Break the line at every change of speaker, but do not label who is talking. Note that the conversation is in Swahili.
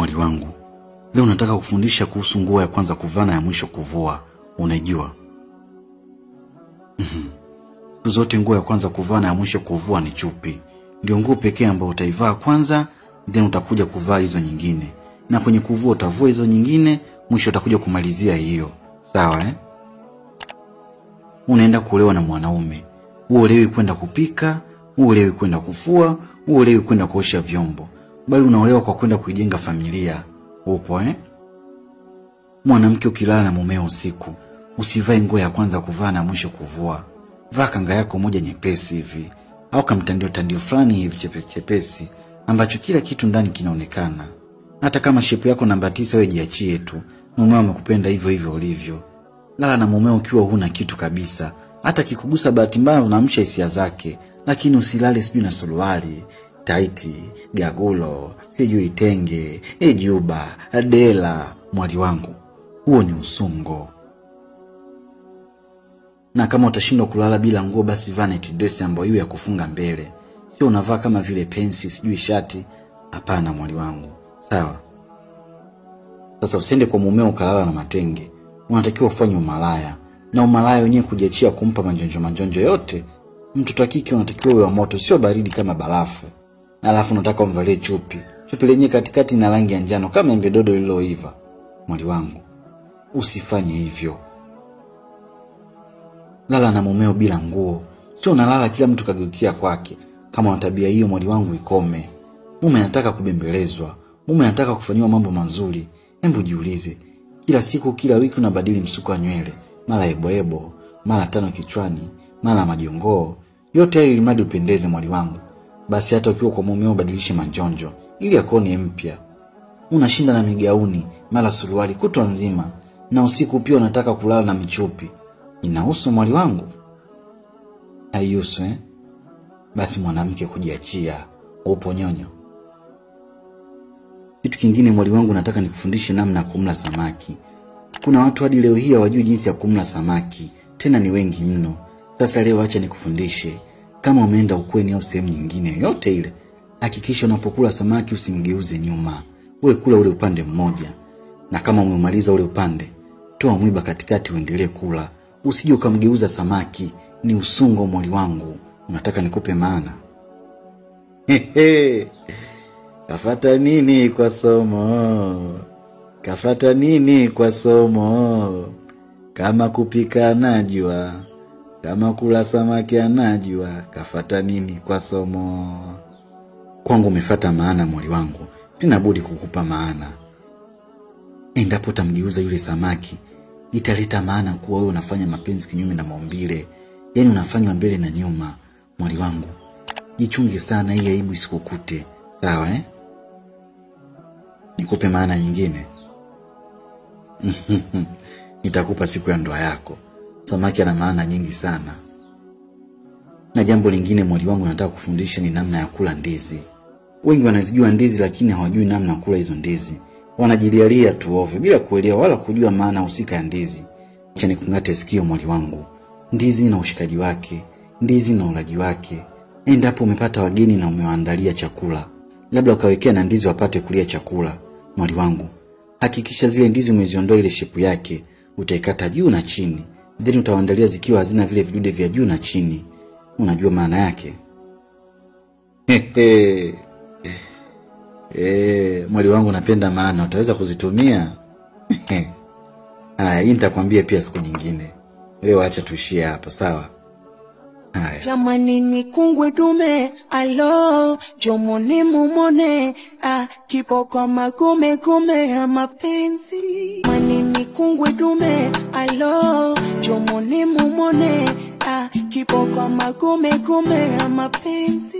Mwali wangu, leo nataka kufundisha kuhusu nguo ya kwanza kuvaa na ya mwisho kuvua. Unajua? Siku zote nguo ya kwanza kuvaa na ya mwisho kuvua ni chupi. Ndio nguo pekee ambayo utaivaa kwanza, then utakuja kuvaa hizo nyingine. Na kwenye kuvua utavua hizo nyingine, mwisho utakuja kumalizia hiyo. Sawa Unaenda kuolewa na mwanaume. Uolewi kwenda kupika, uolewi kwenda kufua, uolewi kwenda kuosha vyombo. Bali unaolewa kwa kwenda kuijenga familia. Upo Mwanamke ukilala na mumeo usiku, usivae nguo ya kwanza kuvaa na mwisho kuvua. Vaa kanga yako moja nyepesi hivi, au kamtandio fulani hivi chepesi ambacho kila kitu ndani kinaonekana. Hata kama shepu yako namba 9 wewe jiachie tu. Mumeo amekupenda hivyo hivyo ulivyo. Lala na mumeo ukiwa huna kitu kabisa. Hata kikugusa bahati mbaya unaamsha hisia zake, lakini usilale sijui na suruali, taiti, gagulo, sijui tenge, juba, adela. Mwali wangu, huo ni usungo. Na kama utashindwa kulala bila nguo, basi vanity dress ambayo iwe ya kufunga mbele. Sio unavaa kama vile pensi sijui shati. Hapana mwali wangu. Sawa? Sasa usiende kwa mumeo ukalala na matenge. Unatakiwa ufanye umalaya. Na umalaya wenyewe kujiachia kumpa manjonjo yote. Mtoto wa kike unatakiwa uwe wa moto, sio baridi kama barafu. Na alafu unataka umvalie chupi. Chupi lenyewe katikati na rangi ya njano kama embe dodo lililoiva. Mwali wangu, usifanye hivyo. Lala na mumeo bila nguo. Sio unalala kila mtu kageukia kwake. Kama una tabia hiyo mwali wangu ikome. Mume anataka kubembelezwa. Mume anataka kufanywa mambo mazuri. Hebu jiulize. Kila siku kila wiki unabadili msuko wa nywele. Mara ebo, mara 5 kichwani, mara majongoo. Yote hayo ili mradi upendeze mwali wangu. Basi hata ukiwa kwa mumeo badilishe manjonjo ili akone mpya. Unashinda na migauni, mara suruali kutwa nzima, na usiku pia unataka kulala na michupi. Inahusu mwali wangu? Haihusu Basi mwanamke kujiachia. Upo nyonyo. Kitu kingine mwali wangu, nataka nikufundishe namna ya kumla samaki. Kuna watu hadi leo hii hawajui jinsi ya kumla samaki, tena ni wengi mno. Sasa leo acha nikufundishe. Kama umeenda ukweni au sehemu nyingine yote ile, hakikisha unapokula samaki usimgeuze nyuma. Wewe kula ule upande mmoja. Na kama umemaliza ule upande, toa mwiba katikati uendelee kula. Usije ukamgeuza samaki, ni usungo mwali wangu. Unataka nikupe maana? Kafata nini kwa somo? Kafata nini kwa somo? Kama kupika anajua, kama kula samaki anajua. Kafata nini kwa somo? Kwangu umefuata maana mwali wangu. Sina budi kukupa maana. Endapo utamgeuza yule samaki, italeta maana kuwa wewe unafanya mapenzi kinyume na maumbile. Yaani unafanywa mbele na nyuma. Mwali wangu, jichunge sana hii aibu isikukute. Sawa Nikupe maana nyingine? Nitakupa siku ya ndoa yako. Samaki ana maana nyingi sana. Na jambo lingine mwali wangu nataka kufundisha ni namna ya kula ndizi. Wengi wanazijua ndizi lakini hawajui namna ya kula hizo ndizi. Wanajilialia tu ovyo bila kuelewa wala kujua maana husika ya ndizi. Acha nikungate sikio mwali wangu. Ndizi na ushikaji wake, ndizi na ulaji wake. Endapo umepata wageni na umewaandalia chakula, labda ukawekea na ndizi wapate kulia chakula, mwali wangu, hakikisha zile ndizi umeziondoa ile shepu yake. Utaikata juu na chini, then utawaandalia zikiwa hazina vile vidude vya juu na chini. Unajua maana yake? Mwali wangu napenda maana. Utaweza kuzitumia? Hii nitakwambia pia siku nyingine. Leo acha tuishie hapo, sawa?
Jamani ni kungwe dume, alo, jomoni mumone, kipo kwa magume ya mapenzi. Jamani ni kungwe dume, alo, jomoni mumone, kipo kwa magume ya mapenzi.